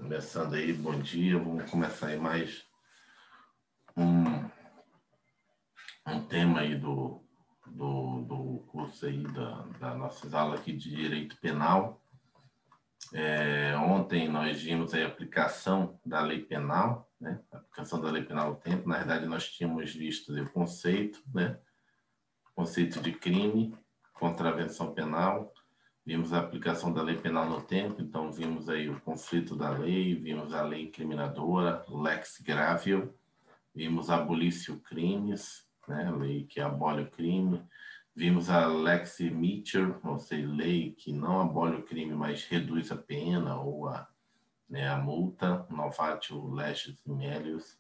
Começando aí, bom dia. Vamos começar aí mais um tema aí do curso aí da nossas aulas aqui de Direito Penal. Ontem nós vimos aí a aplicação da Lei Penal, né? A aplicação da Lei Penal no tempo. Na verdade, nós tínhamos visto o conceito, né? O conceito de crime, contravenção penal. Vimos a aplicação da lei penal no tempo, então vimos aí o conflito da lei, vimos a lei incriminadora, o lex gravior, vimos a abolício crimes, né, a lei que abole o crime, vimos a lex mitir, ou seja, lei que não abole o crime, mas reduz a pena ou a multa, novatio legis melius,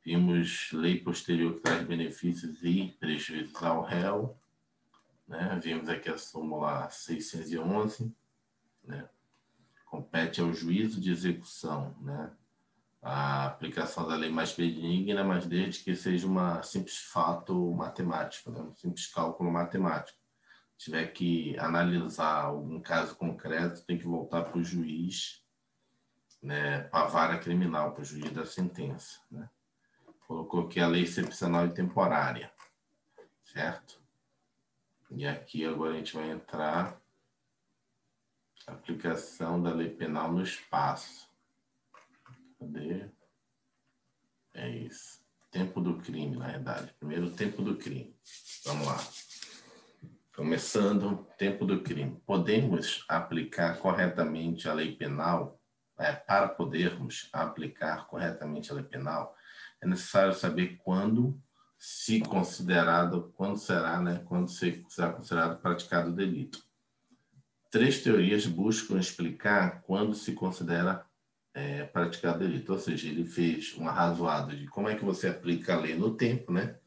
vimos lei posterior que traz benefícios e prejuízos ao réu, né? Vimos aqui a súmula 611, né? Compete ao juízo de execução, né? A aplicação da lei mais benigna, mas desde que seja um simples fato matemático, né? Um simples cálculo matemático. Se tiver que analisar algum caso concreto, tem que voltar para o juiz, né? Para a vara criminal, para o juiz da sentença, né? Colocou aqui a lei excepcional e temporária, certo? E aqui agora a gente vai entrar aplicação da lei penal no espaço. Cadê? É isso. Tempo do crime, na verdade. Primeiro, tempo do crime. Vamos lá. Começando, tempo do crime. Podemos aplicar corretamente a lei penal? Para podermos aplicar corretamente a lei penal, é necessário saber quando se considerado, quando será, né? Quando será considerado praticado o delito. Três teorias buscam explicar quando se considera praticado delito. Ou seja, ele fez um arrazoado de como é que você aplica a lei no tempo, né?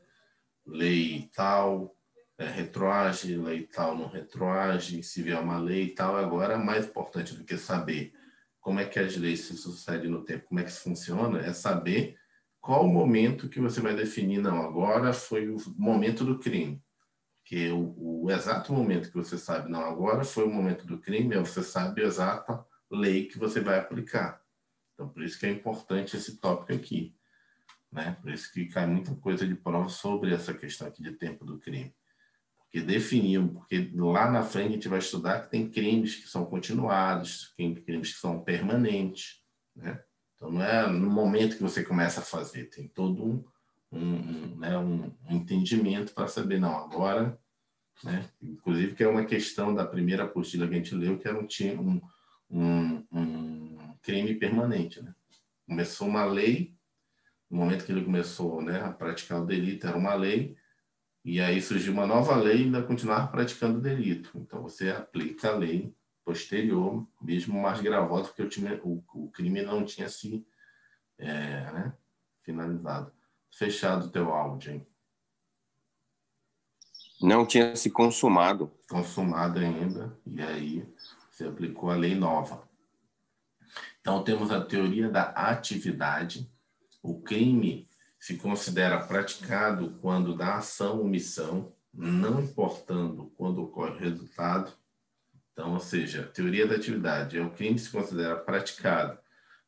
Lei tal, retroage, lei tal não retroage, se vier uma lei e tal. Agora, mais importante do que saber como é que as leis se sucedem no tempo, como é que isso funciona, é saber qual o momento que você vai definir. Não, agora foi o momento do crime. Porque o exato momento que você sabe, não, agora foi o momento do crime, você sabe a exata lei que você vai aplicar. Então, por isso que é importante esse tópico aqui, né? Por isso que cai muita coisa de prova sobre essa questão aqui de tempo do crime. Porque lá na frente a gente vai estudar que tem crimes que são continuados, tem crimes que são permanentes, né? Então, não é no momento que você começa a fazer, tem todo um entendimento para saber, não, agora, né? Inclusive que é uma questão da primeira apostila que a gente leu, que era um crime permanente, né? Começou uma lei, no momento que ele começou, né, a praticar o delito, era uma lei, e aí surgiu uma nova lei e ainda continuava praticando o delito. Então você aplica a lei posterior, mesmo mais gravosa, porque o crime não tinha se finalizado. Fechado o teu áudio, hein? Não tinha se consumado. Consumado ainda, e aí você aplicou a lei nova. Então temos a teoria da atividade. O crime se considera praticado quando da ação ou omissão, não importando quando ocorre o resultado. Então, ou seja, a teoria da atividade é o crime se considera praticado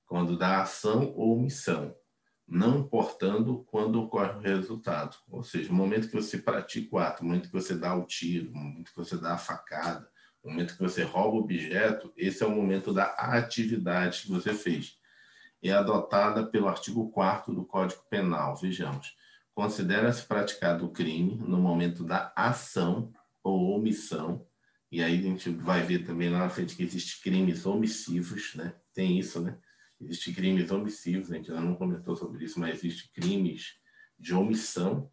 quando da ação ou omissão, não importando quando ocorre o resultado. Ou seja, o momento que você pratica o ato, o momento que você dá o tiro, o momento que você dá a facada, o momento que você rouba o objeto, esse é o momento da atividade que você fez. É adotada pelo artigo 4º do Código Penal. Vejamos. Considera-se praticado o crime no momento da ação ou omissão. E aí a gente vai ver também lá na frente que existem crimes omissivos, né? Tem isso, né? Existem crimes omissivos, a gente ainda não comentou sobre isso, mas existem crimes de omissão.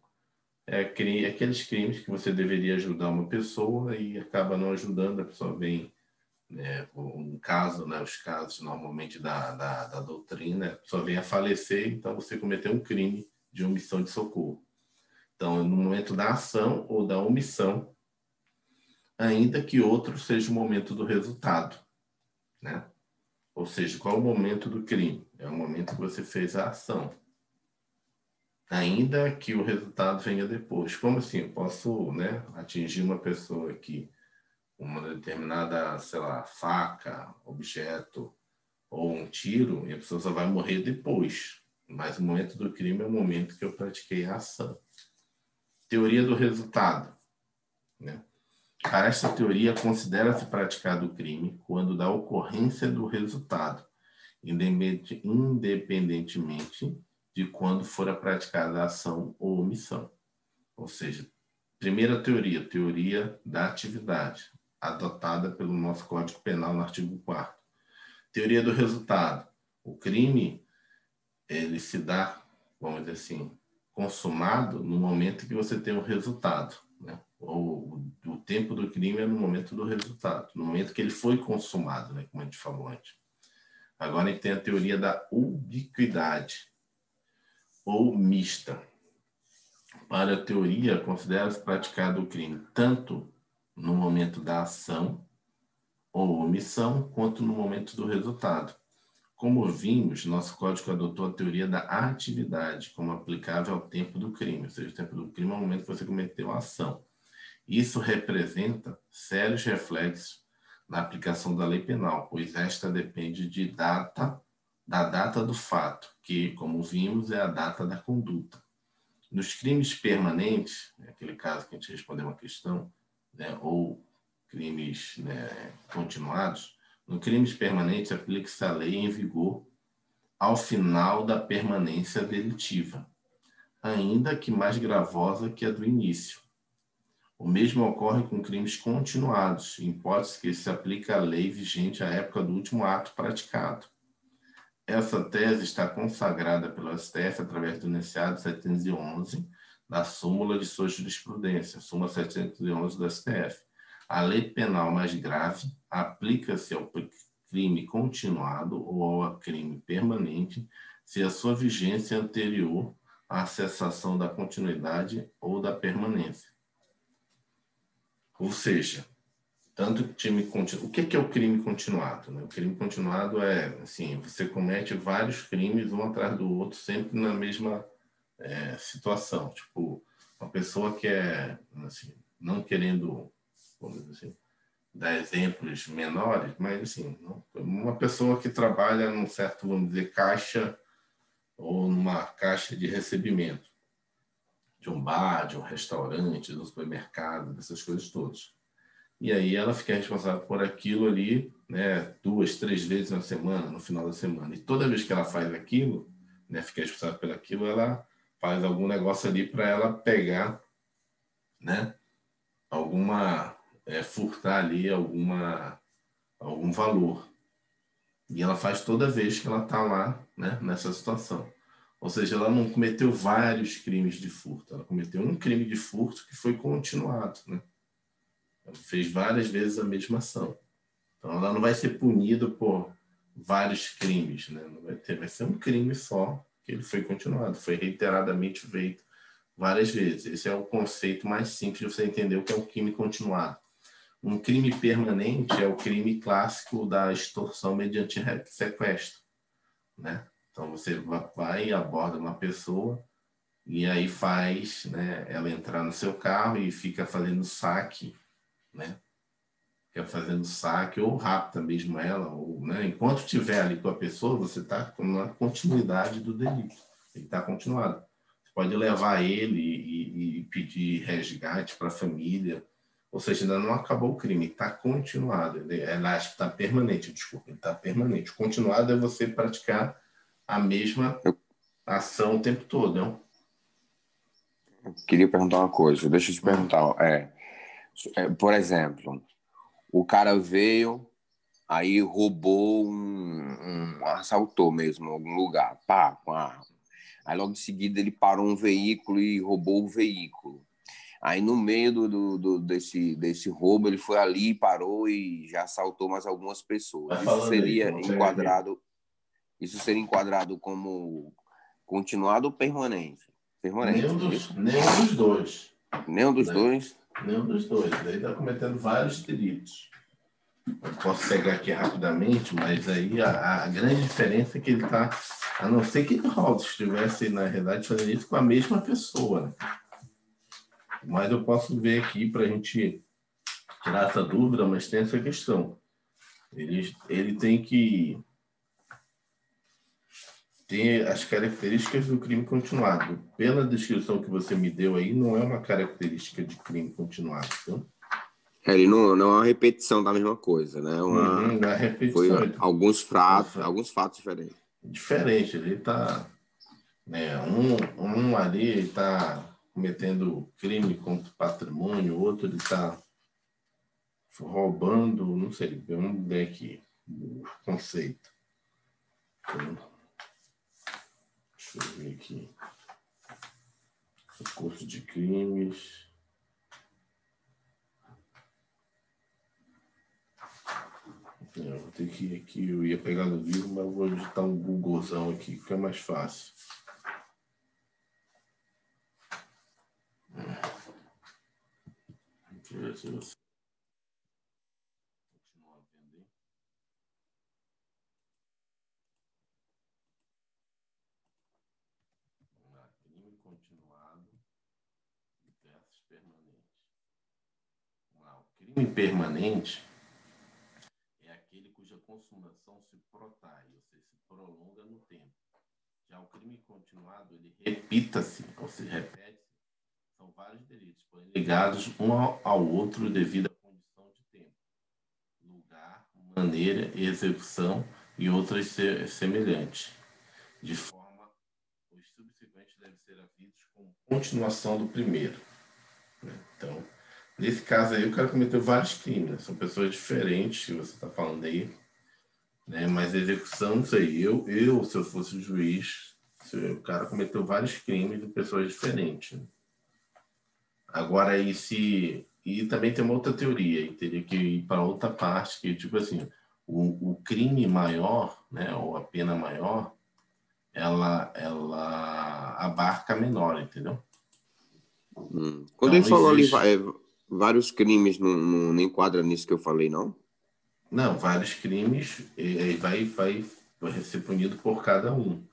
Aqueles crimes que você deveria ajudar uma pessoa e acaba não ajudando, a pessoa vem... um caso, né, os casos normalmente da doutrina, a pessoa vem a falecer, então você cometeu um crime de omissão de socorro. Então, no momento da ação ou da omissão, ainda que outro seja o momento do resultado, né? Ou seja, qual é o momento do crime? É o momento que você fez a ação, ainda que o resultado venha depois. Como assim? Eu posso, né, atingir uma pessoa aqui uma determinada, sei lá, faca, objeto, ou um tiro, e a pessoa só vai morrer depois. Mas o momento do crime é o momento que eu pratiquei a ação. Teoria do resultado, né? Para esta teoria, considera-se praticado o crime quando da ocorrência do resultado, independentemente de quando fora praticada a ação ou omissão. Ou seja, primeira teoria, teoria da atividade, adotada pelo nosso Código Penal no artigo 4º. Teoria do resultado. O crime, ele se dá, vamos dizer assim, consumado no momento que você tem o resultado, né? Ou o tempo do crime é no momento do resultado, no momento que ele foi consumado, né? Como a gente falou antes. Agora a gente tem a teoria da ubiquidade, ou mista. Para a teoria, considera-se praticado o crime tanto no momento da ação ou omissão, quanto no momento do resultado. Como vimos, nosso código adotou a teoria da atividade como aplicável ao tempo do crime, ou seja, o tempo do crime é o momento que você cometeu a ação. Isso representa sérios reflexos na aplicação da lei penal, pois esta depende da data do fato, que, como vimos, é a data da conduta. Nos crimes permanentes, aquele caso que a gente respondeu uma questão, né, ou crimes, né, continuados, no crimes permanentes aplica-se a lei em vigor ao final da permanência delitiva, ainda que mais gravosa que a do início. O mesmo ocorre com crimes continuados, em hipótese que se aplica a lei vigente à época do último ato praticado. Essa tese está consagrada pelo STF através do enunciado 711 da súmula de sua jurisprudência, súmula 711 do STF. A lei penal mais grave aplica-se ao crime continuado ou ao crime permanente se a sua vigência é anterior à cessação da continuidade ou da permanência. Ou seja, tanto o que é o crime continuado, né? O crime continuado é, assim, você comete vários crimes um atrás do outro, sempre na mesma situação. Tipo, uma pessoa que é, assim, não querendo, vamos dizer assim, dar exemplos menores, mas, assim, uma pessoa que trabalha num certo, vamos dizer, caixa ou numa caixa de recebimento de um bar, de um restaurante, de um supermercado, dessas coisas todas. E aí ela fica responsável por aquilo ali, né, 2, 3 vezes na semana, no final da semana. E toda vez que ela faz aquilo, né, fica responsável por aquilo, ela faz algum negócio ali para ela pegar, né, furtar ali algum valor. E ela faz toda vez que ela está lá, né, nessa situação. Ou seja, ela não cometeu vários crimes de furto, ela cometeu um crime de furto que foi continuado, né? Ela fez várias vezes a mesma ação. Então, ela não vai ser punida por vários crimes, né? Não vai ser um crime só, que ele foi continuado, foi reiteradamente feito várias vezes. Esse é o conceito mais simples de você entender o que é um crime continuado. Um crime permanente é o crime clássico da extorsão mediante sequestro, né? Então, você vai e aborda uma pessoa e aí faz, né, ela entrar no seu carro e fica fazendo saque, né? Fica fazendo saque ou rapta mesmo ela, ou, né, enquanto estiver ali com a pessoa, você está na continuidade do delito. Ele está continuado. Você pode levar ele e pedir resgate para a família, ou seja, ainda não acabou o crime, está continuado. Ele está permanente, desculpa, ele está permanente. Continuado é você praticar a mesma ação o tempo todo, não? Eu queria perguntar uma coisa, deixa eu te perguntar. Por exemplo, o cara veio, aí roubou assaltou mesmo algum lugar, pá, com a arma. Aí logo em seguida ele parou um veículo e roubou o veículo. Aí no meio desse roubo ele foi ali, parou e já assaltou mais algumas pessoas. Isso seria enquadrado como continuado ou permanente? Permanente, não é isso? Nenhum dos dois. Nenhum dos dois? Nenhum dos dois. Ele está cometendo vários delitos. Eu posso pegar aqui rapidamente, mas aí a grande diferença é que ele está, a não ser que o Hobbes estivesse, na realidade, fazendo isso com a mesma pessoa, né? Mas eu posso ver aqui para a gente tirar essa dúvida, mas tem essa questão. Ele tem que Tem as características do crime continuado. Pela descrição que você me deu aí, não é uma característica de crime continuado. Então, Ele não é uma repetição da mesma coisa, né? não é Foi repetição. alguns fatos diferentes. Diferente. Ele está... Né, um ali está cometendo crime contra o patrimônio, o outro ele está roubando, não sei, vamos ver aqui o conceito. Então, deixa eu ver aqui. O curso de crimes. Eu vou ter que ir aqui, eu ia pegar no livro, mas eu vou digitar um Googlezão aqui, que é mais fácil. Deixa eu ver se você continua vendo aí. Vamos lá, crime continuado versus permanente. Vamos lá, o crime permanente é aquele cuja consumação se protrai, ou seja, se prolonga no tempo. Já o crime continuado, ele repita-se, ou seja, repete-se. São vários delitos, porém ligados um ao outro devido à condição de tempo, lugar, maneira, execução e outras semelhantes. De forma, os subsequentes devem ser vistos como continuação do primeiro. Então, nesse caso aí, o cara cometeu vários crimes, né? São pessoas diferentes que você está falando aí, né? Mas a execução, não sei, se eu fosse o juiz, o cara cometeu vários crimes de pessoas diferentes, né? Agora, e também tem uma outra teoria, e teria que ir para outra parte, que tipo assim, o crime maior, né, ou a pena maior, ela abarca a menor, entendeu? Quando Então ele não falou ali existe... vários crimes, não enquadra nisso que eu falei, não? Não, vários crimes vai ser punido por cada um,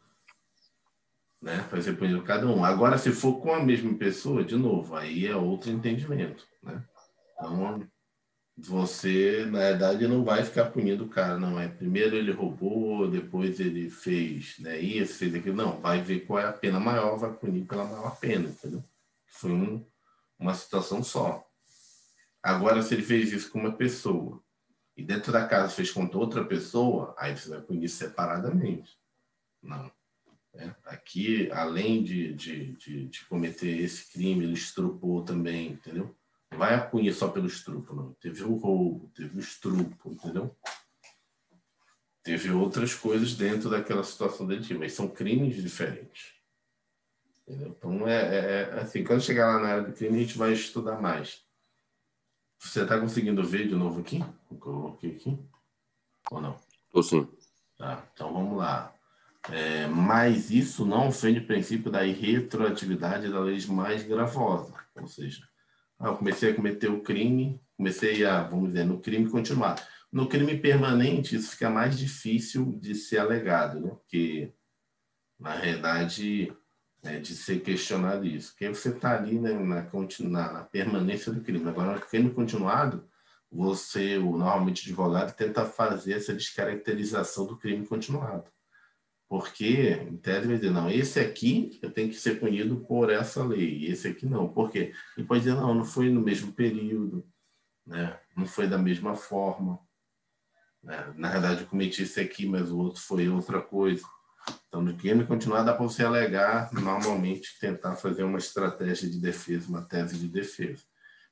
né? Vai ser punido por cada um. Agora, se for com a mesma pessoa, de novo, aí é outro entendimento, né? Então, você, na verdade, não vai ficar punindo o cara, não. É primeiro ele roubou, depois ele fez, né, isso, fez aquilo. Não, vai ver qual é a pena maior, vai punir pela maior pena, entendeu? Foi uma situação só. Agora, se ele fez isso com uma pessoa e dentro da casa fez contra outra pessoa, aí você vai punir separadamente. Não. Aqui, além de cometer esse crime, ele estrupou também, entendeu? Não vai punir só pelo estupro, não. Teve o roubo, teve o estupro, entendeu? Teve outras coisas dentro daquela situação dele, mas são crimes diferentes. Entendeu? Então, assim, quando chegar lá na área do crime, a gente vai estudar mais. Você está conseguindo ver de novo aqui? Eu coloquei aqui? Ou não? Ou sim. Tá, então vamos lá. Mas isso não ofende o princípio da irretroatividade da lei mais gravosa. Ou seja, eu comecei a cometer o crime, vamos dizer, no crime continuado. No crime permanente, isso fica mais difícil de ser alegado, né? Porque, na realidade, de ser questionado isso. Porque você está ali, né, na permanência do crime. Agora, no crime continuado, normalmente, o advogado tenta fazer essa descaracterização do crime continuado. Porque, em tese, vai dizer, não, esse aqui eu tenho que ser punido por essa lei, esse aqui não. Por quê? Ele pode dizer, não foi no mesmo período, né? Não foi da mesma forma. Né? Na verdade, eu cometi esse aqui, mas o outro foi outra coisa. Então, no crime continuado, dá para você alegar, normalmente, tentar fazer uma estratégia de defesa, uma tese de defesa.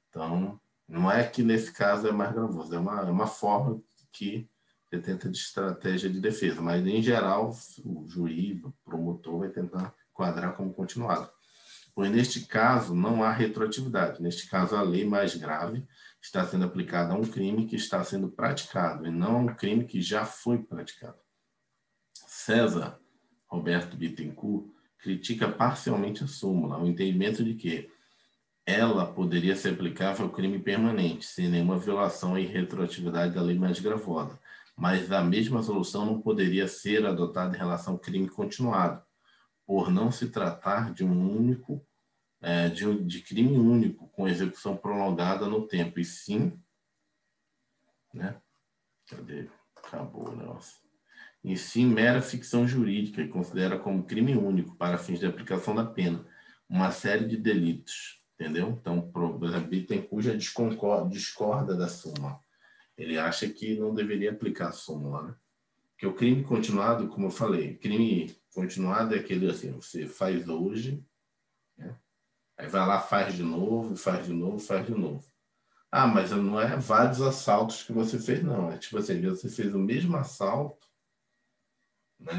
Então, não é que nesse caso é mais gravoso, é uma forma que você tenta de estratégia de defesa, mas em geral o juiz, o promotor vai tentar enquadrar como continuado. Pois neste caso não há retroatividade. Neste caso, a lei mais grave está sendo aplicada a um crime que está sendo praticado e não a um crime que já foi praticado. César Roberto Bittencourt critica parcialmente a súmula, o entendimento de que ela poderia ser aplicável ao crime permanente, sem nenhuma violação e retroatividade da lei mais gravosa, mas a mesma solução não poderia ser adotada em relação ao crime continuado, por não se tratar de de crime único, com execução prolongada no tempo, e sim, né? Cadê? Acabou o negócio. em si mera ficção jurídica e considera como crime único, para fins de aplicação da pena, uma série de delitos. Entendeu? Então, por exemplo, Bittencourt já discorda da súmula. Ele acha que não deveria aplicar a súmula, né? Porque o crime continuado, como eu falei, crime continuado é aquele assim, você faz hoje, né? Aí vai lá, faz de novo, faz de novo, faz de novo. Ah, mas não é vários assaltos que você fez, não. É tipo assim, você fez o mesmo assalto, né?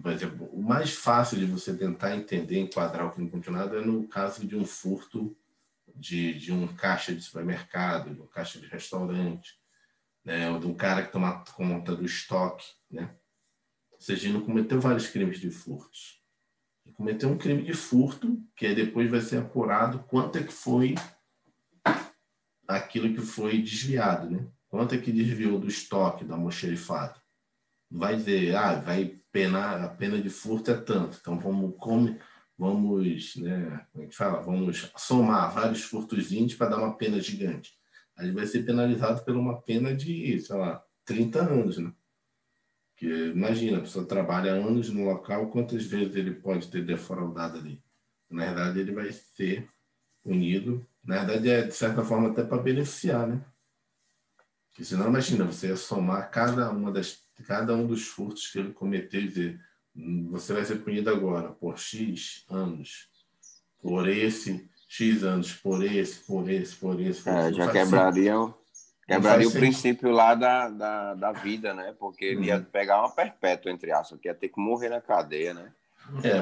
Por exemplo, o mais fácil de você tentar entender, enquadrar o crime continuado é no caso de um furto de um caixa de supermercado, de um caixa de restaurante, né? Ou de um cara que toma conta do estoque, né? Ou seja, ele não cometeu vários crimes de furtos. Ele cometeu um crime de furto, que aí depois vai ser apurado quanto é que foi aquilo que foi desviado, né? Quanto é que desviou do estoque, do almoxerifado. Vai dizer, vai penar, a pena de furto é tanto, então vamos, né, como é que fala? Vamos somar vários furtos índios para dar uma pena gigante. Aí vai ser penalizado por uma pena de, sei lá, 30 anos, né? Porque imagina, a pessoa trabalha anos no local, quantas vezes ele pode ter defraudado ali? Na verdade, ele vai ser punido. Na verdade, é de certa forma até para beneficiar, né? Porque senão, imagina, você ia somar cada um dos furtos que ele cometeu e dizer, você vai ser punido agora por X anos, por esse X anos, por esse. Não Já faz sentido. Não quebraria faz o sentido. princípio lá da vida, né? Porque ele ia pegar uma perpétua, entre aspas, que ia ter que morrer na cadeia, né?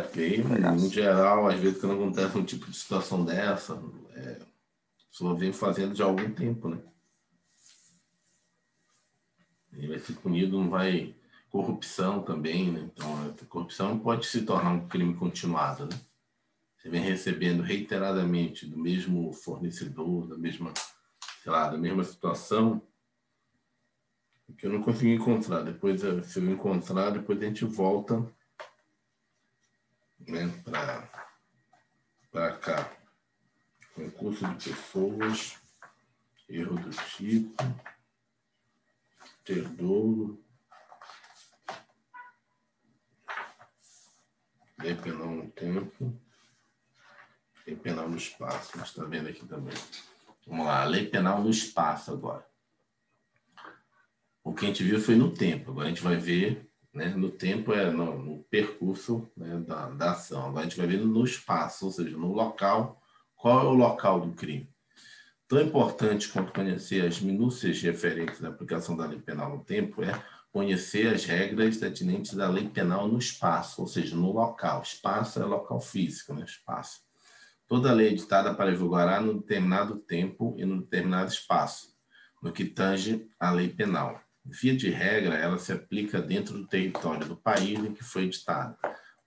Porque em Pegasse. geral, às vezes quando acontece um tipo de situação dessa, a pessoa vem fazendo já há algum tempo, né? Ele vai ser punido, não vai... Corrupção também, né? Então, a corrupção pode se tornar um crime continuado, né? Você vem recebendo reiteradamente do mesmo fornecedor, da mesma situação, que eu não consegui encontrar. Depois, se eu encontrar, depois a gente volta, né, para cá. Concurso de pessoas, erro do tipo, ter dolo, lei penal no tempo, lei penal no espaço. A gente está vendo aqui também. Vamos lá, lei penal no espaço agora. O que a gente viu foi no tempo, agora a gente vai ver, né, no tempo no percurso, né, da ação. Agora a gente vai ver no espaço, ou seja, no local. Qual é o local do crime? Tão importante quanto conhecer as minúcias referentes à aplicação da lei penal no tempo é conhecer as regras atinentes da lei penal no espaço, ou seja, no local. Espaço é local físico, né? Espaço. Toda lei editada para vigorar no determinado tempo e no determinado espaço, no que tange à lei penal. Via de regra, ela se aplica dentro do território do país em que foi editada,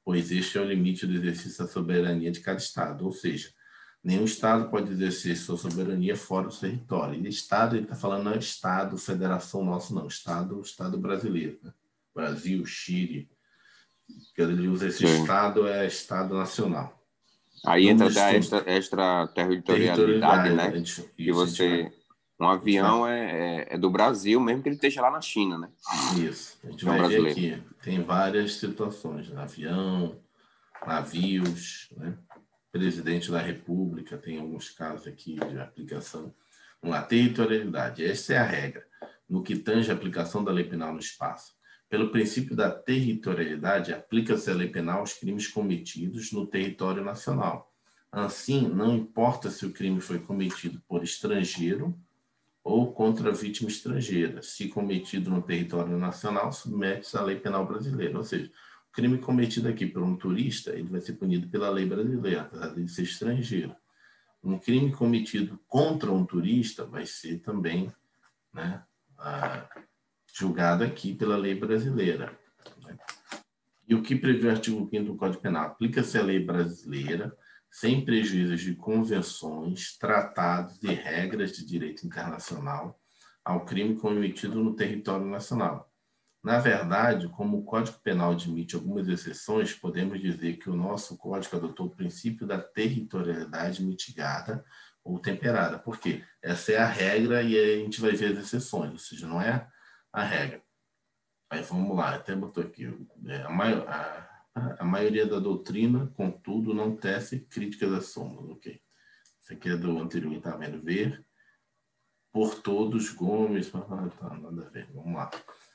pois este é o limite do exercício da soberania de cada Estado, ou seja, nenhum Estado pode exercer sua soberania fora do território. E Estado, ele está falando, não é Estado, federação nosso, não. Estado brasileiro. Né? Brasil, Chile. Quando ele usa esse Sim. Estado, é Estado nacional. Aí entra até a extraterritorialidade, né? Que você... Um avião é do Brasil, mesmo que ele esteja lá na China, né? Isso. A gente É um vai ver brasileiro. aqui. Tem várias situações. Avião, navios, né? Presidente da República, tem alguns casos aqui de aplicação. Uma territorialidade. Essa é a regra. No que tange a aplicação da lei penal no espaço. Pelo princípio da territorialidade, aplica-se a lei penal aos crimes cometidos no território nacional. Assim, não importa se o crime foi cometido por estrangeiro ou contra vítima estrangeira. Se cometido no território nacional, submete-se à lei penal brasileira. Ou seja, o crime cometido aqui por um turista, ele vai ser punido pela lei brasileira, apesar de ser estrangeiro. Um crime cometido contra um turista vai ser também, né, julgado aqui pela lei brasileira. Né? E o que prevê o artigo 5º do Código Penal? Aplica-se a lei brasileira sem prejuízo de convenções, tratados e regras de direito internacional ao crime cometido no território nacional. Na verdade, como o Código Penal admite algumas exceções, podemos dizer que o nosso Código adotou o princípio da territorialidade mitigada ou temperada. Por quê? Essa é a regra e aí a gente vai ver as exceções, ou seja, não é a regra. Aí vamos lá, até botou aqui. A maioria da doutrina, contudo, não tece críticas às súmulas. Ok. Isso aqui é do anterior, está vendo? Ver por todos, Gomes, tá, nada a ver. Vamos lá.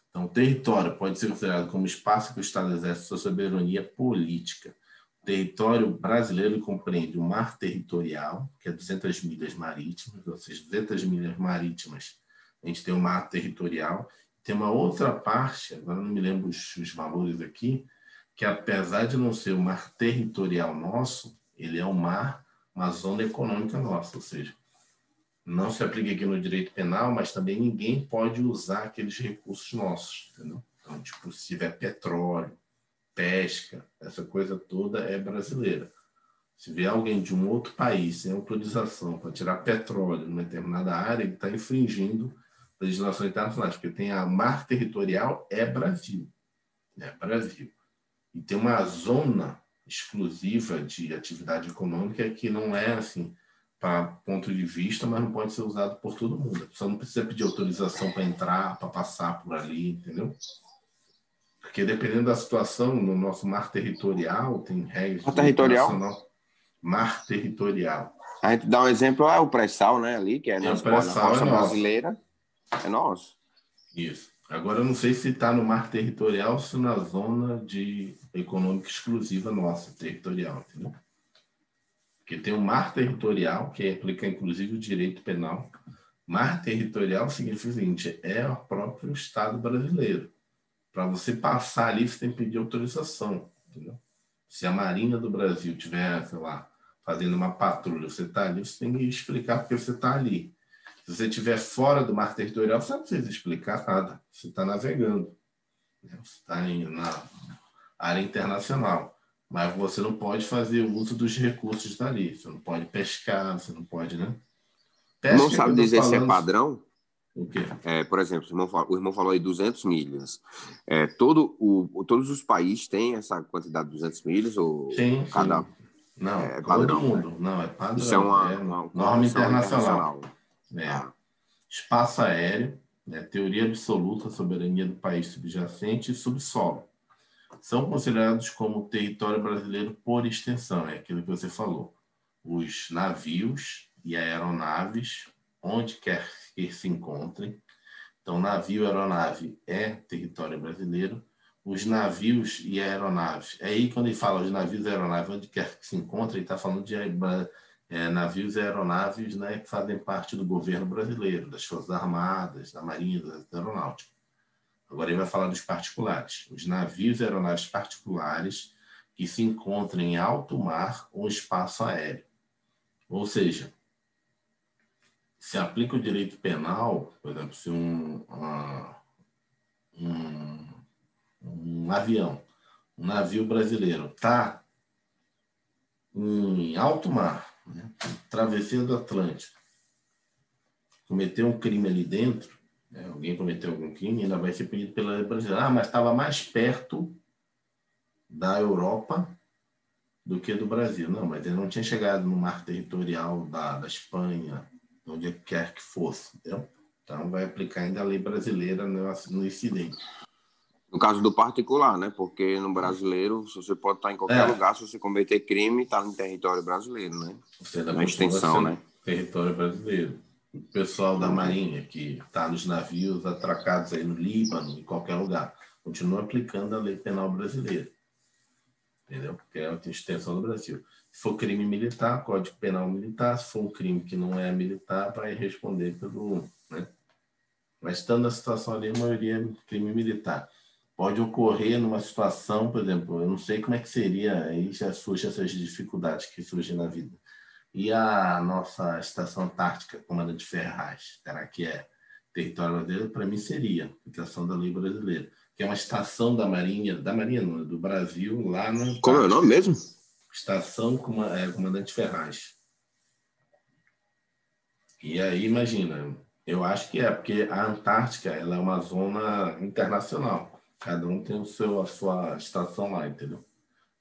Então, o território pode ser considerado como espaço que o Estado exerce sua soberania política. O território brasileiro compreende o mar territorial, que é 200 milhas marítimas, ou seja, 200 milhas marítimas. A gente tem o mar territorial. Tem uma outra parte, agora não me lembro os valores aqui, que apesar de não ser o mar territorial nosso, ele é uma zona econômica nossa, ou seja, não se aplica aqui no direito penal, mas também ninguém pode usar aqueles recursos nossos, entendeu? Então, tipo, se tiver petróleo, pesca, essa coisa toda é brasileira. Se vier alguém de um outro país sem autorização para tirar petróleo numa determinada área, ele está infringindo legislação internacional, porque tem a mar territorial é Brasil. É Brasil. E tem uma zona exclusiva de atividade econômica que não é assim, para ponto de vista, mas não pode ser usado por todo mundo. A pessoa não precisa pedir autorização para entrar, para passar por ali, entendeu? Porque dependendo da situação, no nosso mar territorial, tem regras Mar do territorial? internacional. Mar territorial. A gente dá um exemplo, o pré-sal, né, ali, que é E o na pré-sal é costa nosso. brasileira, é nosso. Isso. Agora, eu não sei se está no mar territorial ou se na zona de econômica exclusiva nossa, territorial, entendeu? Porque tem o mar territorial, que aplica inclusive o direito penal. Mar territorial significa o seguinte, é o próprio Estado brasileiro. Para você passar ali, você tem que pedir autorização, entendeu? Se a Marinha do Brasil tiver, sei lá, fazendo uma patrulha, você está ali, você tem que explicar porque você está ali. Se você estiver fora do mar territorial, você não precisa explicar nada. Você está navegando. Né? Você está na área internacional. Mas você não pode fazer uso dos recursos dali. Você não pode pescar, você não pode, né? Não Pesca que eu sabe estou dizer se é falando... padrão? O quê? Por exemplo, o irmão falou aí 200 milhas. Todos os países têm essa quantidade de 200 milhas ou Sim, cada sim. Não, é todo padrão, né? mundo. Não, é Isso é padrão. É uma norma convenção internacional. internacional. É. Ah, Espaço aéreo, né? Teoria absoluta, soberania do país subjacente e subsolo. São considerados como território brasileiro por extensão, é aquilo que você falou. Os navios e aeronaves, onde quer que se encontrem. Então, navio e aeronave é território brasileiro. Os navios e aeronaves. Aí, quando ele fala os navios e aeronaves, onde quer que se encontrem, ele está falando de navios e aeronaves, né, que fazem parte do governo brasileiro, das Forças Armadas, da Marinha, da Aeronáutica. Agora ele vai falar dos particulares. Os navios e aeronaves particulares que se encontram em alto mar ou espaço aéreo. Ou seja, se aplica o direito penal, por exemplo, se um avião, um navio brasileiro está em alto mar, né, travessia do Atlântico, cometeu um crime ali dentro, né, alguém cometeu algum crime, ainda vai ser punido pela lei brasileira. Mas estava mais perto da Europa do que do Brasil. Não, mas ele não tinha chegado no mar territorial da Espanha, onde quer que fosse, entendeu? Então, vai aplicar ainda a lei brasileira no incidente. no caso do particular, né? Porque no brasileiro, você pode estar em qualquer lugar, se você cometer crime, está no território brasileiro, né? Você ainda Na extensão, né? território brasileiro. O pessoal da Marinha, que está nos navios atracados aí no Líbano, em qualquer lugar, continua aplicando a lei penal brasileira. Entendeu? Porque é a extensão do Brasil. Se for crime militar, Código Penal Militar. Se for um crime que não é militar, vai responder pelo... Né? Mas estando na situação ali, a maioria é crime militar. Pode ocorrer numa situação, por exemplo, eu não sei como é que seria, aí já surgem essas dificuldades que surgem na vida. E a nossa estação antártica, Comandante Ferraz, será que é território brasileiro? Para mim seria, aplicação da lei brasileira, que é uma estação da Marinha não, do Brasil, lá na Antártica. Como é o nome mesmo? Estação Comandante Ferraz. E aí, imagina, eu acho que porque a Antártica ela é uma zona internacional. Cada um tem a sua estação lá, entendeu?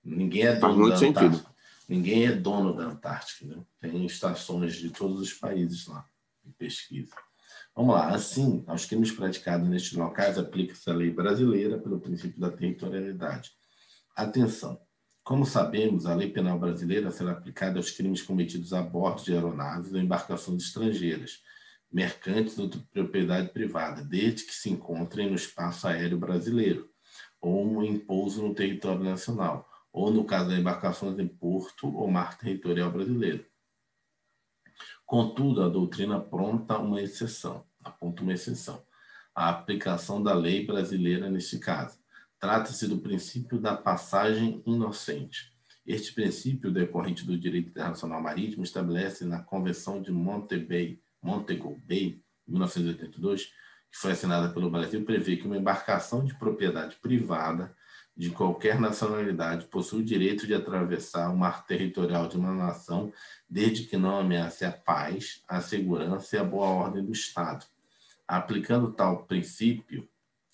Ninguém é Faz dono da muito sentido. Antártica. Ninguém é dono da Antártica, né? Tem estações de todos os países lá de pesquisa. Vamos lá. Assim, aos crimes praticados nestes locais, aplica-se a lei brasileira pelo princípio da territorialidade. Atenção! Como sabemos, a lei penal brasileira será aplicada aos crimes cometidos a bordo de aeronaves ou embarcações estrangeiras, mercantes ou de propriedade privada, desde que se encontrem no espaço aéreo brasileiro, ou em pouso no território nacional, ou, no caso das embarcações, em porto ou mar territorial brasileiro. Contudo, a doutrina aponta uma exceção, a aplicação da lei brasileira neste caso. Trata-se do princípio da passagem inocente. Este princípio, decorrente do direito internacional marítimo, estabelece na Convenção de Montego Bay, 1982, que foi assinada pelo Brasil, prevê que uma embarcação de propriedade privada de qualquer nacionalidade possui o direito de atravessar o mar territorial de uma nação, desde que não ameace a paz, a segurança e a boa ordem do Estado. Aplicando tal princípio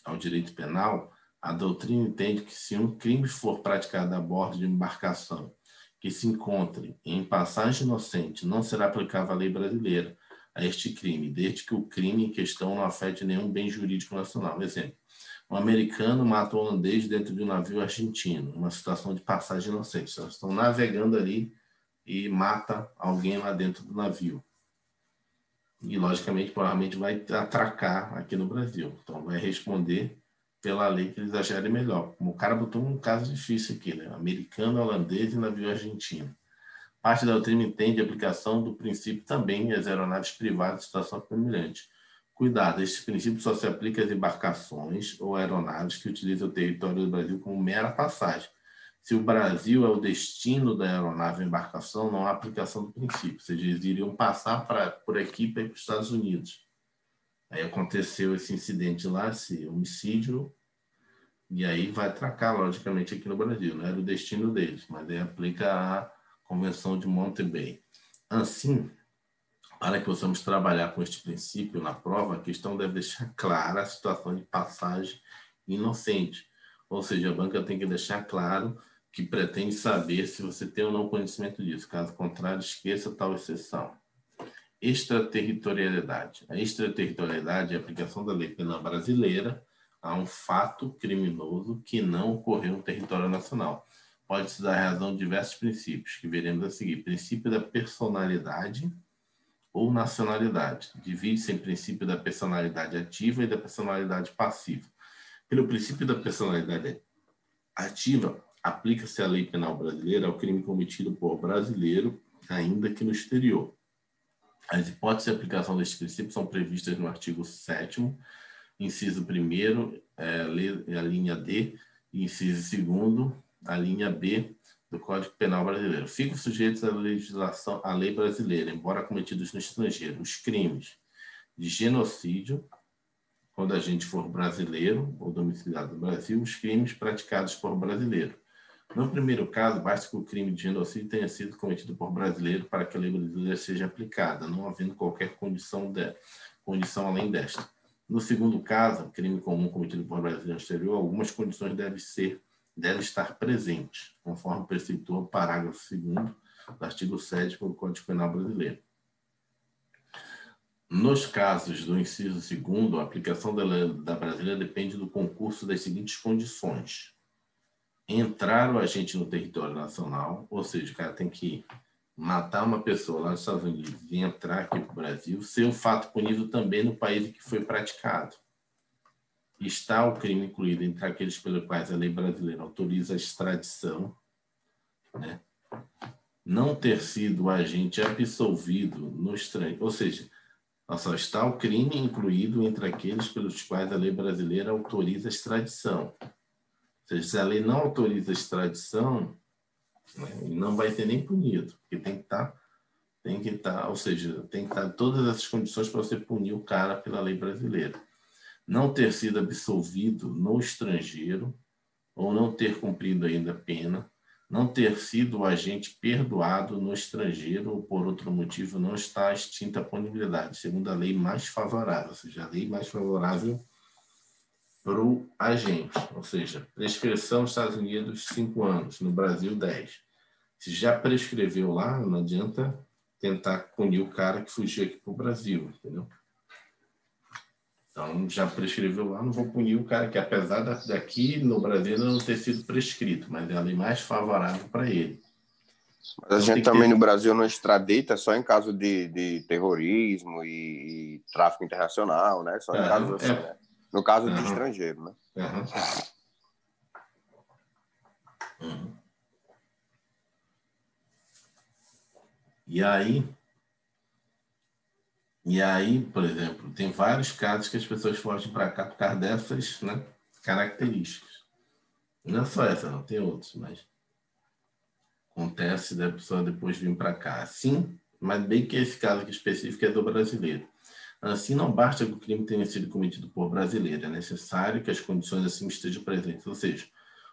ao direito penal, a doutrina entende que se um crime for praticado a bordo de uma embarcação que se encontre em passagem inocente, não será aplicável a lei brasileira a este crime, desde que o crime em questão não afete nenhum bem jurídico nacional. Exemplo, um americano mata um holandês dentro de um navio argentino, uma situação de passagem inocente. Eles estão navegando ali e mata alguém lá dentro do navio. E, logicamente, provavelmente vai atracar aqui no Brasil. Então, vai responder pela lei que eles acharem melhor. Como o cara botou um caso difícil aqui, né? Americano, holandês e navio argentino. Parte da doutrina entende a aplicação do princípio também às aeronaves privadas de situação semelhante. Cuidado, este princípio só se aplica às embarcações ou aeronaves que utilizam o território do Brasil como mera passagem. Se o Brasil é o destino da aeronave ou embarcação, não há aplicação do princípio. Ou seja, eles iriam passar por aqui para ir para os Estados Unidos. Aí aconteceu esse incidente lá, esse homicídio, e aí vai atracar, logicamente, aqui no Brasil. Não era o destino deles, mas aí aplica a Convenção de Montego Bay. Assim, para que possamos trabalhar com este princípio na prova, a questão deve deixar clara a situação de passagem inocente. Ou seja, a banca tem que deixar claro que pretende saber se você tem ou não conhecimento disso. Caso contrário, esqueça tal exceção. Extraterritorialidade. A extraterritorialidade é a aplicação da lei penal brasileira a um fato criminoso que não ocorreu no território nacional. Pode-se dar razão de diversos princípios, que veremos a seguir. Princípio da personalidade ou nacionalidade. Divide-se em princípio da personalidade ativa e da personalidade passiva. Pelo princípio da personalidade ativa, aplica-se a lei penal brasileira ao crime cometido por brasileiro, ainda que no exterior. As hipóteses de aplicação deste princípio são previstas no artigo 7º, inciso 1º, a linha D, e inciso 2º, a linha B do Código Penal Brasileiro. Ficam sujeitos à lei brasileira, embora cometidos no estrangeiro, os crimes de genocídio, quando a gente for brasileiro ou domiciliado no Brasil, os crimes praticados por brasileiro. No primeiro caso, basta que o crime de genocídio tenha sido cometido por brasileiro para que a lei brasileira seja aplicada, não havendo qualquer condição além desta. No segundo caso, crime comum cometido por brasileiro no exterior, algumas condições devem estar presentes, conforme preceptou o parágrafo 2º do artigo 7º do Código Penal Brasileiro. Nos casos do inciso 2º, a aplicação da lei brasileira depende do concurso das seguintes condições. Entrar o agente no território nacional, ou seja, o cara tem que matar uma pessoa lá nos Estados Unidos e entrar aqui para o Brasil, ser um fato punido também no país em que foi praticado. Está o crime incluído entre aqueles pelos quais a lei brasileira autoriza a extradição, né? Não ter sido o agente absolvido no estrangeiro, ou seja, só está o crime incluído entre aqueles pelos quais a lei brasileira autoriza a extradição. Ou seja, se a lei não autoriza a extradição, né, ele não vai ser nem punido, porque tem que estar, ou seja, tem que estar todas essas condições para você punir o cara pela lei brasileira. Não ter sido absolvido no estrangeiro, ou não ter cumprido ainda a pena, não ter sido o agente perdoado no estrangeiro, ou por outro motivo não está extinta a punibilidade, segundo a lei mais favorável, ou seja, a lei mais favorável para o agente, ou seja, prescrição nos Estados Unidos 5 anos, no Brasil 10. Se já prescreveu lá, não adianta tentar punir o cara que fugiu aqui para o Brasil, entendeu? Então, já prescreveu lá, não vou punir o cara que, apesar daqui no Brasil não ter sido prescrito, mas é a lei mais favorável para ele. Mas a Então, gente também no Brasil não extradita só em caso de terrorismo e tráfico internacional, né? Só em casos assim, né? No caso de estrangeiro, né? E aí, por exemplo, tem vários casos que as pessoas fogem para cá por causa dessas, né, características. Não é só essa, não, tem outros, mas acontece da pessoa depois vir para cá. Sim, mas bem que esse caso aqui específico é do brasileiro. Assim, não basta que o crime tenha sido cometido por brasileiro, é necessário que as condições assim estejam presentes. Ou seja,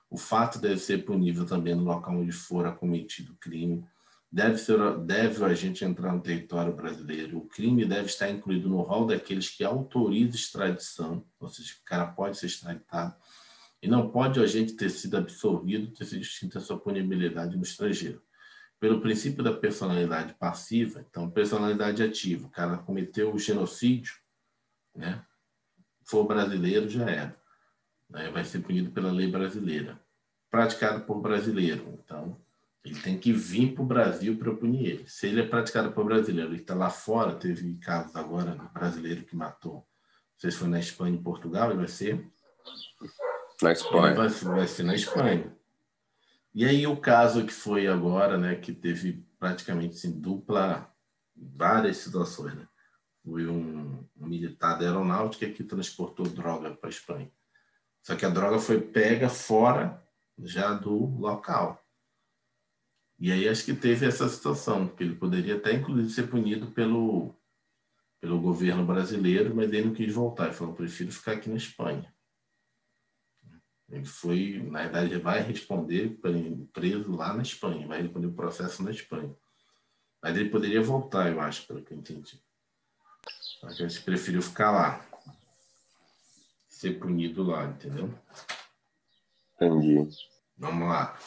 o fato deve ser punível também no local onde for cometido o crime. Deve o agente entrar no território brasileiro. O crime deve estar incluído no rol daqueles que autorizam extradição, ou seja, o cara pode ser extraditado. E não pode o agente ter sido absolvido, ter sido extinta a sua punibilidade no estrangeiro. Pelo princípio da personalidade passiva, então, personalidade ativa, o cara cometeu o genocídio, né? For brasileiro, já era. Né? Vai ser punido pela lei brasileira. Praticado por brasileiro, então, ele tem que vir para o Brasil para punir ele. Se ele é praticado por brasileiro, ele está lá fora, teve casos agora do brasileiro que matou, não sei se foi na Espanha e Portugal, ele vai ser... Na Espanha. Ele vai ser na Espanha. E aí o caso que foi agora, né, que teve praticamente assim, várias situações, né? Foi um militar da aeronáutica que transportou droga para a Espanha. Só que a droga foi pega fora já do local. E aí acho que teve essa situação, que ele poderia até, inclusive, ser punido pelo governo brasileiro, mas ele não quis voltar. Ele falou, prefiro ficar aqui na Espanha. Ele foi, na verdade, ele vai responder preso lá na Espanha, vai responder o processo na Espanha. Mas ele poderia voltar, eu acho, pelo que eu entendi. Mas ele preferiu ficar lá, ser punido lá, entendeu? Entendi. Vamos lá.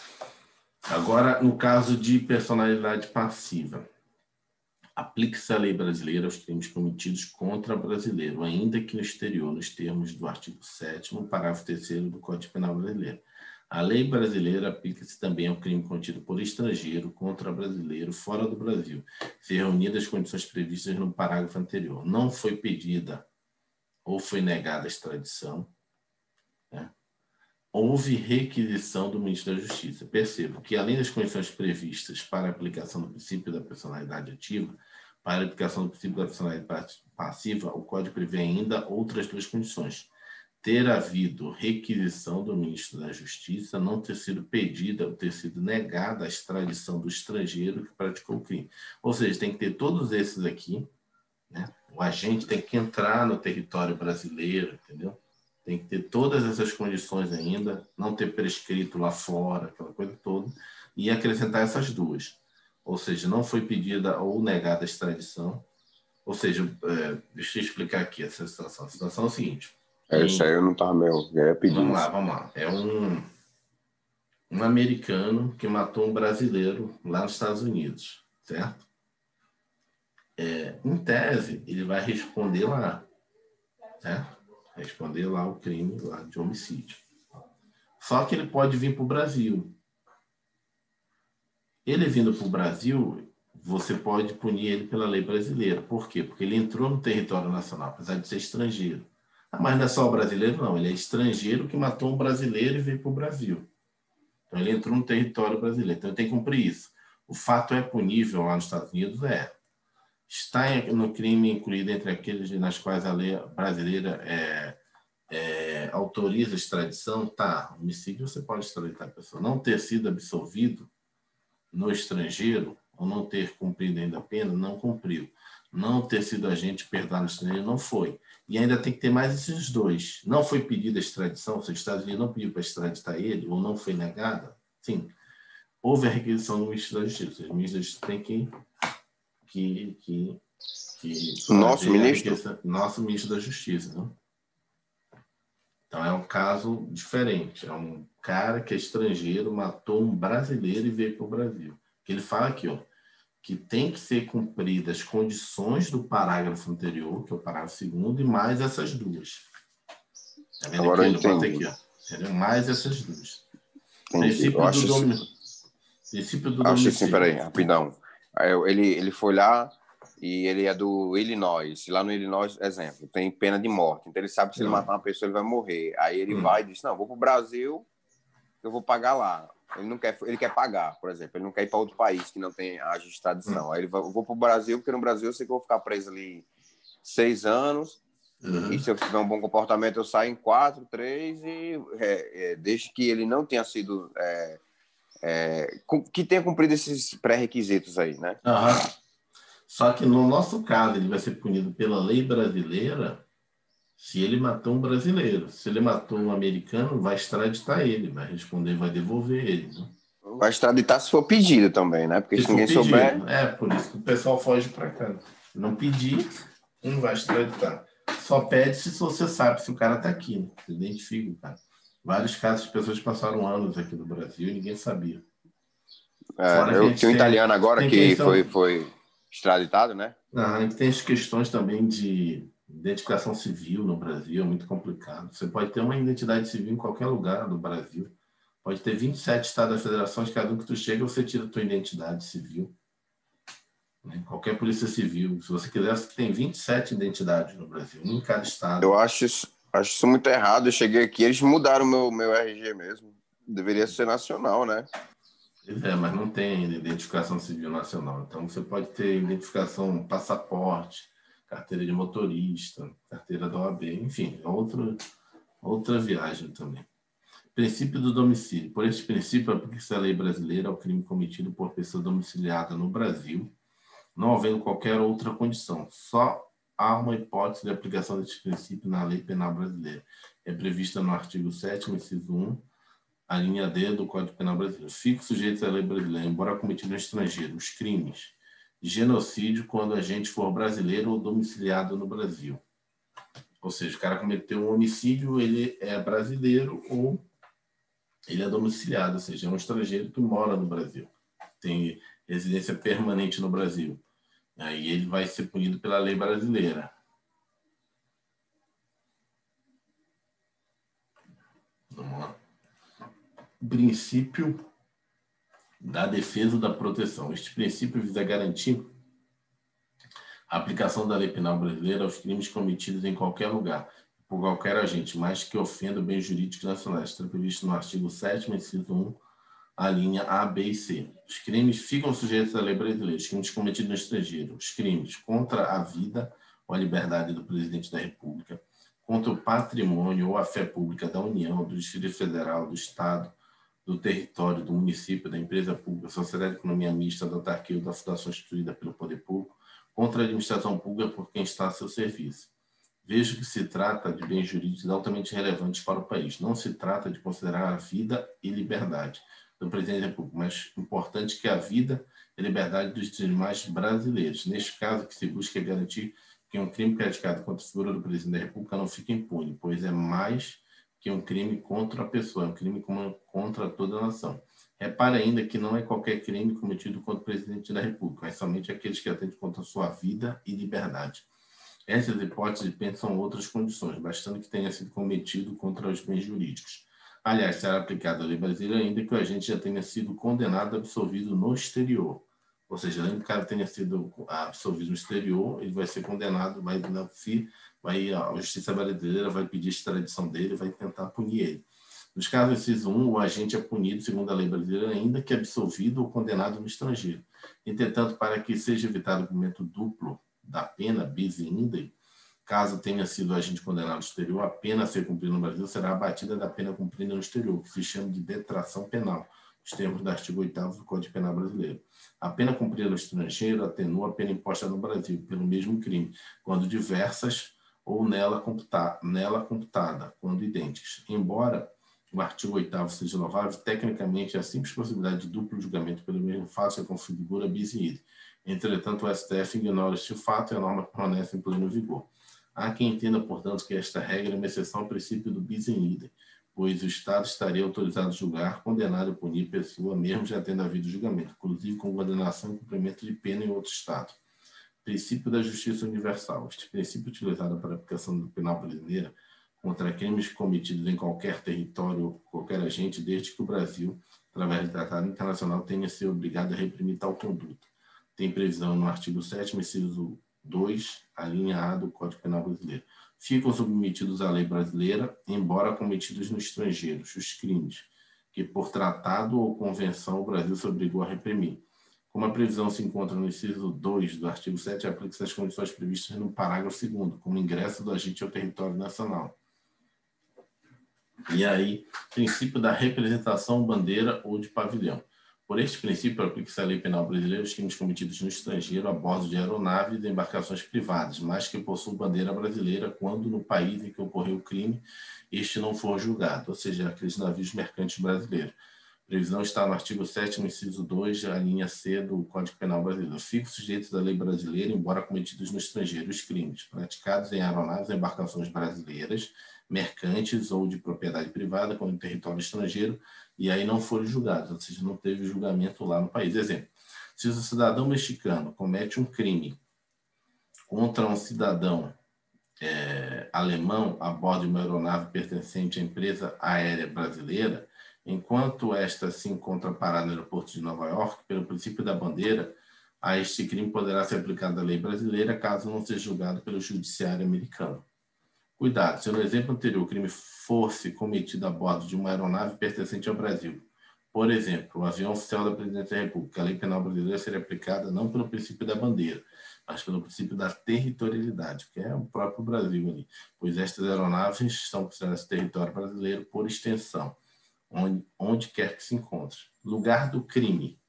Agora, no caso de personalidade passiva, aplique-se a lei brasileira aos crimes cometidos contra brasileiro, ainda que no exterior, nos termos do artigo 7º, parágrafo 3º do Código Penal brasileiro. A lei brasileira aplica-se também ao crime cometido por estrangeiro contra brasileiro fora do Brasil, se reunidas as condições previstas no parágrafo anterior. Não foi pedida ou foi negada a extradição, né? Houve requisição do Ministro da Justiça. Perceba que, além das condições previstas para a aplicação do princípio da personalidade ativa, para a aplicação do princípio da personalidade passiva, o Código prevê ainda outras duas condições: ter havido requisição do Ministro da Justiça, não ter sido pedida ou ter sido negada a extradição do estrangeiro que praticou o crime. Ou seja, tem que ter todos esses aqui, né? O agente tem que entrar no território brasileiro, entendeu? Tem que ter todas essas condições ainda, não ter prescrito lá fora, aquela coisa toda, e acrescentar essas duas. Ou seja, não foi pedida ou negada a extradição. Ou seja, deixa eu explicar aqui essa situação. A situação é o seguinte. Isso aí eu não estava meio... Eu ia pedir Vamos isso. lá. É um americano que matou um brasileiro lá nos Estados Unidos, certo? Em tese, ele vai responder lá, certo? Responder lá o crime lá de homicídio. Só que ele pode vir para o Brasil. Ele vindo para o Brasil, você pode punir ele pela lei brasileira. Por quê? Porque ele entrou no território nacional, apesar de ser estrangeiro. Ah, mas não é só o brasileiro, não. Ele é estrangeiro que matou um brasileiro e veio para o Brasil. Então, ele entrou no território brasileiro. Então, ele tem que cumprir isso. O fato é punível lá nos Estados Unidos? Está no crime incluído entre aqueles nas quais a lei brasileira autoriza a extradição? Tá. Homicídio, você pode extraditar a pessoa. Não ter sido absolvido no estrangeiro, ou não ter cumprido ainda a pena, não cumpriu. Não ter sido agente perdoado no estrangeiro, não foi. E ainda tem que ter mais esses dois. Não foi pedida a extradição, se os Estados Unidos não pediu para extraditar ele, ou não foi negada, sim. Houve a requisição do Ministro da Justiça. O Ministro da Justiça tem que Nosso ministro? Nosso Ministro da Justiça, né? Então é um caso diferente. É um cara que é estrangeiro, matou um brasileiro e veio para o Brasil. Ele fala aqui, ó, que tem que ser cumpridas as condições do parágrafo anterior, que é o parágrafo 2º, e mais essas duas. Tá vendo Agora aqui? eu Eu botei entendi. aqui, ó. Entendeu? Mais essas duas. Entendi. Eu acho assim, Princípio do acho assim, domicílio. peraí, rapidão. Ele foi lá e ele é do Illinois. Lá no Illinois, exemplo, tem pena de morte. Então ele sabe que se ele Não. matar uma pessoa, ele vai morrer. Aí ele vai e diz, não, vou pro Brasil, eu vou pagar lá. Ele quer pagar, por exemplo. Ele não quer ir para outro país que não tem a extradição. Aí ele vai, eu vou pro Brasil, porque no Brasil eu sei que eu vou ficar preso ali 6 anos. E se eu tiver um bom comportamento, eu saio em 4, 3 e desde que ele não tenha sido que tenha cumprido esses pré-requisitos aí, né? Uhum. Só que no nosso caso, ele vai ser punido pela lei brasileira se ele matou um brasileiro. Se ele matou um americano, vai extraditar ele, vai responder, vai devolver ele. Né? Vai extraditar se for pedido também, né? Porque Se se for ninguém souber... pedido. É, por isso que o pessoal foge para cá. Se não pedir, não vai extraditar. Só pede se você sabe se o cara está aqui, né? Você identifica o cara. Vários casos de pessoas passaram anos aqui no Brasil e ninguém sabia. Fora que a eu gente tenho um italiano agora tem que questão, foi extraditado, né? a gente tem as questões também de identificação civil no Brasil, é muito complicado. Você pode ter uma identidade civil em qualquer lugar do Brasil. Pode ter 27 estados da federação, de cada um que tu chega, você tira a tua identidade civil. Né? Qualquer polícia civil, se você quiser, você tem 27 identidades no Brasil, um em cada estado. Eu acho isso muito errado. Eu cheguei aqui, eles mudaram o meu RG mesmo. Deveria ser nacional, né? Pois é, mas não tem ainda identificação civil nacional. Então, você pode ter identificação, passaporte, carteira de motorista, carteira da OAB, enfim, outra viagem também. Princípio do domicílio. Por este princípio, aplica-se a lei brasileira ao crime cometido por pessoa domiciliada no Brasil, não havendo qualquer outra condição. Só há uma hipótese de aplicação deste princípio na lei penal brasileira. É prevista no artigo 7º, inciso 1, a linha D do Código Penal Brasileiro. Ficam sujeitos à lei brasileira, embora cometido no estrangeiro, os crimes de genocídio quando a gente for brasileiro ou domiciliado no Brasil. Ou seja, o cara cometeu um homicídio, ele é brasileiro ou ele é domiciliado, ou seja, é um estrangeiro que mora no Brasil, tem residência permanente no Brasil. Aí ele vai ser punido pela lei brasileira. Vamos lá. O princípio da defesa da proteção. Este princípio visa garantir a aplicação da lei penal brasileira aos crimes cometidos em qualquer lugar, por qualquer agente, mas que ofenda bens jurídicos nacionais. Está previsto no artigo 7º, inciso 1, a linha A, B e C. Os crimes ficam sujeitos à lei brasileira. Os crimes cometidos no estrangeiro. Os crimes contra a vida ou a liberdade do presidente da República, contra o patrimônio ou a fé pública da União, do Distrito Federal, do Estado, do território, do município, da empresa pública, sociedade de economia mista, da autarquia ou da fundação instituída pelo poder público, contra a administração pública por quem está a seu serviço. Vejo que se trata de bens jurídicos altamente relevantes para o país. Não se trata de considerar a vida e liberdade do presidente da República, mas importante que a vida e a liberdade dos demais brasileiros. Neste caso, o que se busca é garantir que um crime praticado contra a figura do presidente da República não fique impune, pois é mais que um crime contra a pessoa, é um crime contra toda a nação. Repare ainda que não é qualquer crime cometido contra o presidente da República, mas somente aqueles que atentam contra a sua vida e liberdade. Essas hipóteses pensam outras condições, bastando que tenha sido cometido contra os bens jurídicos. Aliás, será aplicada a lei brasileira ainda que o agente já tenha sido condenado, absolvido no exterior. Ou seja, além do cara tenha sido absolvido no exterior, ele vai ser condenado, a Justiça Brasileira vai pedir a extradição dele, vai tentar punir ele. Nos casos inciso 1, o agente é punido, segundo a lei brasileira, ainda que absolvido ou condenado no estrangeiro. Entretanto, para que seja evitado o cumprimento duplo da pena, bis in idem, caso tenha sido agente condenado no exterior, a pena a ser cumprida no Brasil será abatida da pena cumprida no exterior, que se chama de detração penal, os termos do artigo 8º do Código Penal Brasileiro. A pena cumprida no estrangeiro atenua a pena imposta no Brasil pelo mesmo crime, quando diversas ou nela computada, quando idênticas. Embora o artigo 8º seja louvável, tecnicamente a simples possibilidade de duplo julgamento pelo mesmo fato se configura bis in idem. Entretanto, o STF ignora este fato e a norma permanece em pleno vigor. Há quem entenda, portanto, que esta regra é uma exceção ao princípio do bis in idem, pois o Estado estaria autorizado a julgar, condenar e punir pessoa, mesmo já tendo havido julgamento, inclusive com condenação e cumprimento de pena em outro Estado. Princípio da justiça universal. Este princípio utilizado para a aplicação do penal brasileira contra crimes cometidos em qualquer território ou por qualquer agente, desde que o Brasil, através de tratado internacional, tenha sido obrigado a reprimir tal conduta. Tem previsão no artigo 7º, inciso 2, a linha A do Código Penal Brasileiro. Ficam submetidos à lei brasileira, embora cometidos no estrangeiro, os crimes que, por tratado ou convenção, o Brasil se obrigou a reprimir. Como a previsão se encontra no inciso 2 do artigo 7, aplica-se as condições previstas no parágrafo 2º, como ingresso do agente ao território nacional. E aí, princípio da representação, bandeira ou de pavilhão. Por este princípio, aplica-se a lei penal brasileira os crimes cometidos no estrangeiro a bordo de aeronaves e embarcações privadas, mas que possuem bandeira brasileira quando no país em que ocorreu o crime este não for julgado, ou seja, aqueles navios mercantes brasileiros. A previsão está no artigo 7º, inciso 2, a linha C do Código Penal Brasileiro. Ficam sujeitos à lei brasileira, embora cometidos no estrangeiro, os crimes praticados em aeronaves e embarcações brasileiras, mercantes ou de propriedade privada, quando em território estrangeiro, e aí não foram julgados, ou seja, não teve julgamento lá no país. Exemplo, se o cidadão mexicano comete um crime contra um cidadão alemão a bordo de uma aeronave pertencente à empresa aérea brasileira, enquanto esta se encontra parada no aeroporto de Nova York, pelo princípio da bandeira, a este crime poderá ser aplicada a lei brasileira, caso não seja julgado pelo judiciário americano. Cuidado, se no exemplo anterior o crime fosse cometido a bordo de uma aeronave pertencente ao Brasil, por exemplo, o avião oficial da Presidência da República, a lei penal brasileira seria aplicada não pelo princípio da bandeira, mas pelo princípio da territorialidade, que é o próprio Brasil ali, pois estas aeronaves são consideradas território brasileiro por extensão, onde quer que se encontre. Lugar do crime.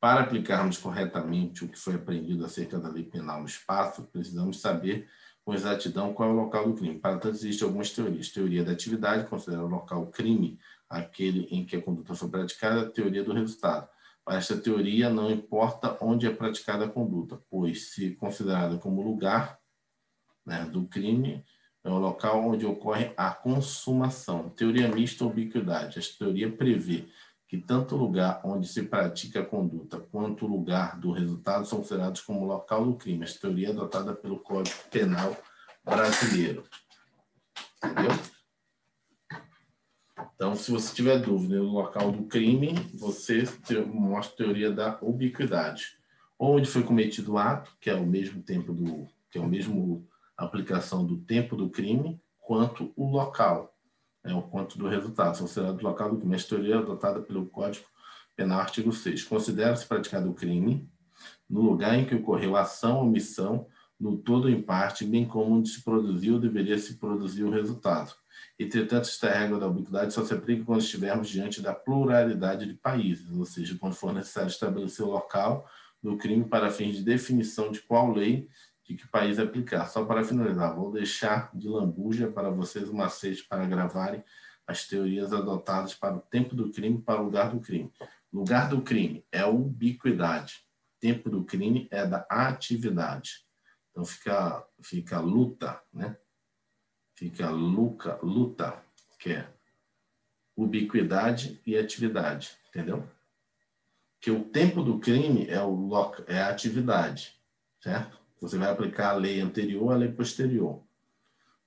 Para aplicarmos corretamente o que foi aprendido acerca da lei penal no espaço, precisamos saber com exatidão qual é o local do crime. Para tanto, existem algumas teorias. Teoria da atividade considera o local crime aquele em que a conduta foi praticada, a teoria do resultado. Para esta teoria, não importa onde é praticada a conduta, pois, se considerada como lugar, né, do crime, é o local onde ocorre a consumação. Teoria mista ou ubiquidade. Esta teoria prevê que tanto o lugar onde se pratica a conduta quanto o lugar do resultado são considerados como local do crime. Esta teoria é adotada pelo Código Penal brasileiro. Entendeu? Então, se você tiver dúvida no local do crime, você mostra a teoria da ubiquidade. Onde foi cometido o ato, que é o mesmo tempo que é o mesmo aplicação do tempo do crime, quanto o local, o quanto do resultado, são considerados local do crime. Esta teoria é adotada pelo Código Penal, artigo 6. Considera-se praticado o crime no lugar em que ocorreu a ação ou omissão, no todo ou em parte, bem como onde se produziu ou deveria se produzir o resultado. Entretanto, esta regra da ubiquidade só se aplica quando estivermos diante da pluralidade de países, ou seja, quando for necessário estabelecer o local do crime para fins de definição de qual lei de que país aplicar. Só para finalizar, vou deixar de lambuja para vocês um macete para gravarem as teorias adotadas para o tempo do crime e para o lugar do crime. Lugar do crime é a ubiquidade. Tempo do crime é da atividade. Então fica luta, né? Fica luta, que é ubiquidade e atividade, entendeu? Que o tempo do crime é a atividade, certo? Você vai aplicar a lei anterior à lei posterior.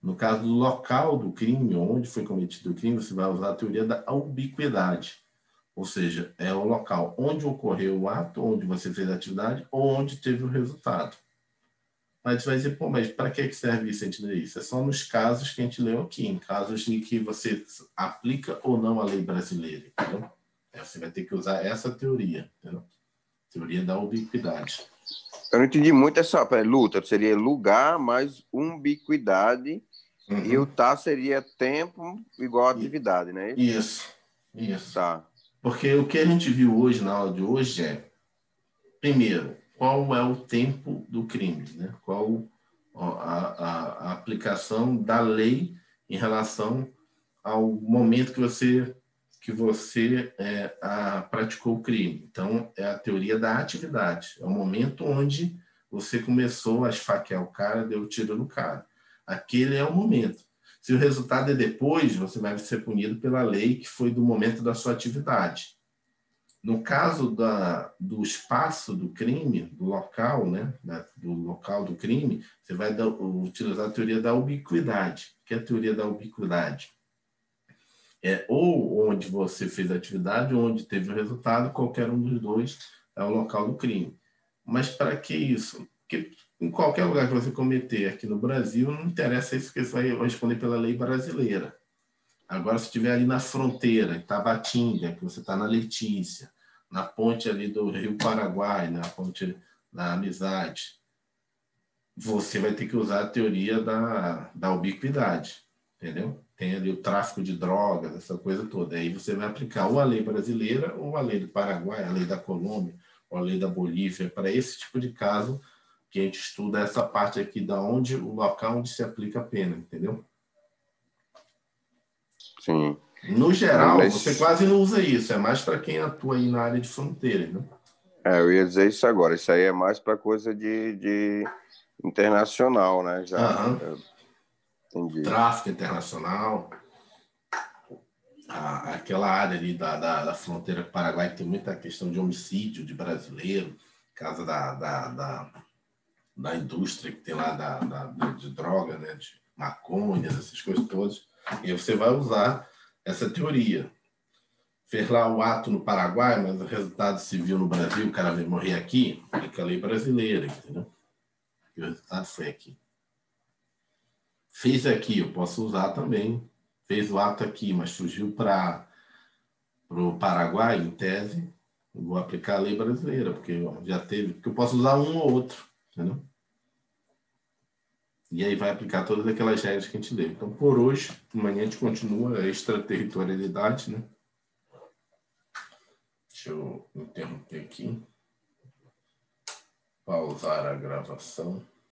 No caso do local do crime, onde foi cometido o crime, você vai usar a teoria da ubiquidade. Ou seja, é o local onde ocorreu o ato, onde você fez a atividade ou onde teve o resultado. Mas você vai dizer, pô, mas para que serve isso, entender isso? É só nos casos que a gente leu aqui, em casos em que você aplica ou não a lei brasileira, entendeu? Você vai ter que usar essa teoria, entendeu? Teoria da ubiquidade. Eu não entendi muito essa luta. Seria lugar mais ubiquidade e o tá seria tempo igual atividade, né? Isso. Tá. Porque o que a gente viu hoje, na aula de hoje, primeiro, qual é o tempo do crime, né? Qual a aplicação da lei em relação ao momento que você praticou o crime. Então, é a teoria da atividade. É o momento onde você começou a esfaquear o cara, deu tiro no cara. Aquele é o momento. Se o resultado é depois, você vai ser punido pela lei que foi do momento da sua atividade. No caso do espaço do crime, do local, né, do local do crime, você vai utilizar a teoria da ubiquidade. O que é a teoria da ubiquidade? É ou onde você fez a atividade, ou onde teve o resultado, qualquer um dos dois é o local do crime. Mas para que isso? Porque em qualquer lugar que você cometer aqui no Brasil, não interessa isso, porque você vai responder pela lei brasileira. Agora, se estiver ali na fronteira, em Tabatinga, que você está na Letícia, na ponte ali do Rio Paraguai, na ponte da Amizade, você vai ter que usar a teoria da ubiquidade, entendeu? Tem ali o tráfico de drogas, essa coisa toda. Aí você vai aplicar ou a lei brasileira, ou a lei do Paraguai, a lei da Colômbia, ou a lei da Bolívia, para esse tipo de caso que a gente estuda essa parte aqui da onde o local onde se aplica a pena, entendeu? Sim. No geral, você quase não usa isso, é mais para quem atua aí na área de fronteira, né? Eu ia dizer isso agora. Isso aí é mais para coisa de internacional, né? Já entendi. Tráfico internacional, aquela área ali da fronteira com o Paraguai que tem muita questão de homicídio de brasileiro, por causa da indústria que tem lá de droga, né? De maconha, essas coisas todas. E você vai usar essa teoria. Fez lá o ato no Paraguai, mas o resultado civil no Brasil, o cara veio morrer aqui, aplica a lei brasileira, entendeu? E o resultado foi aqui. Fez aqui, eu posso usar também. Fez o ato aqui, mas fugiu para o Paraguai, em tese, eu vou aplicar a lei brasileira, porque já teve, porque eu posso usar um ou outro, entendeu? E aí vai aplicar todas aquelas regras que a gente deu. Então, por hoje, amanhã a gente continua a extraterritorialidade, né? Deixa eu interromper aqui. Pausar a gravação.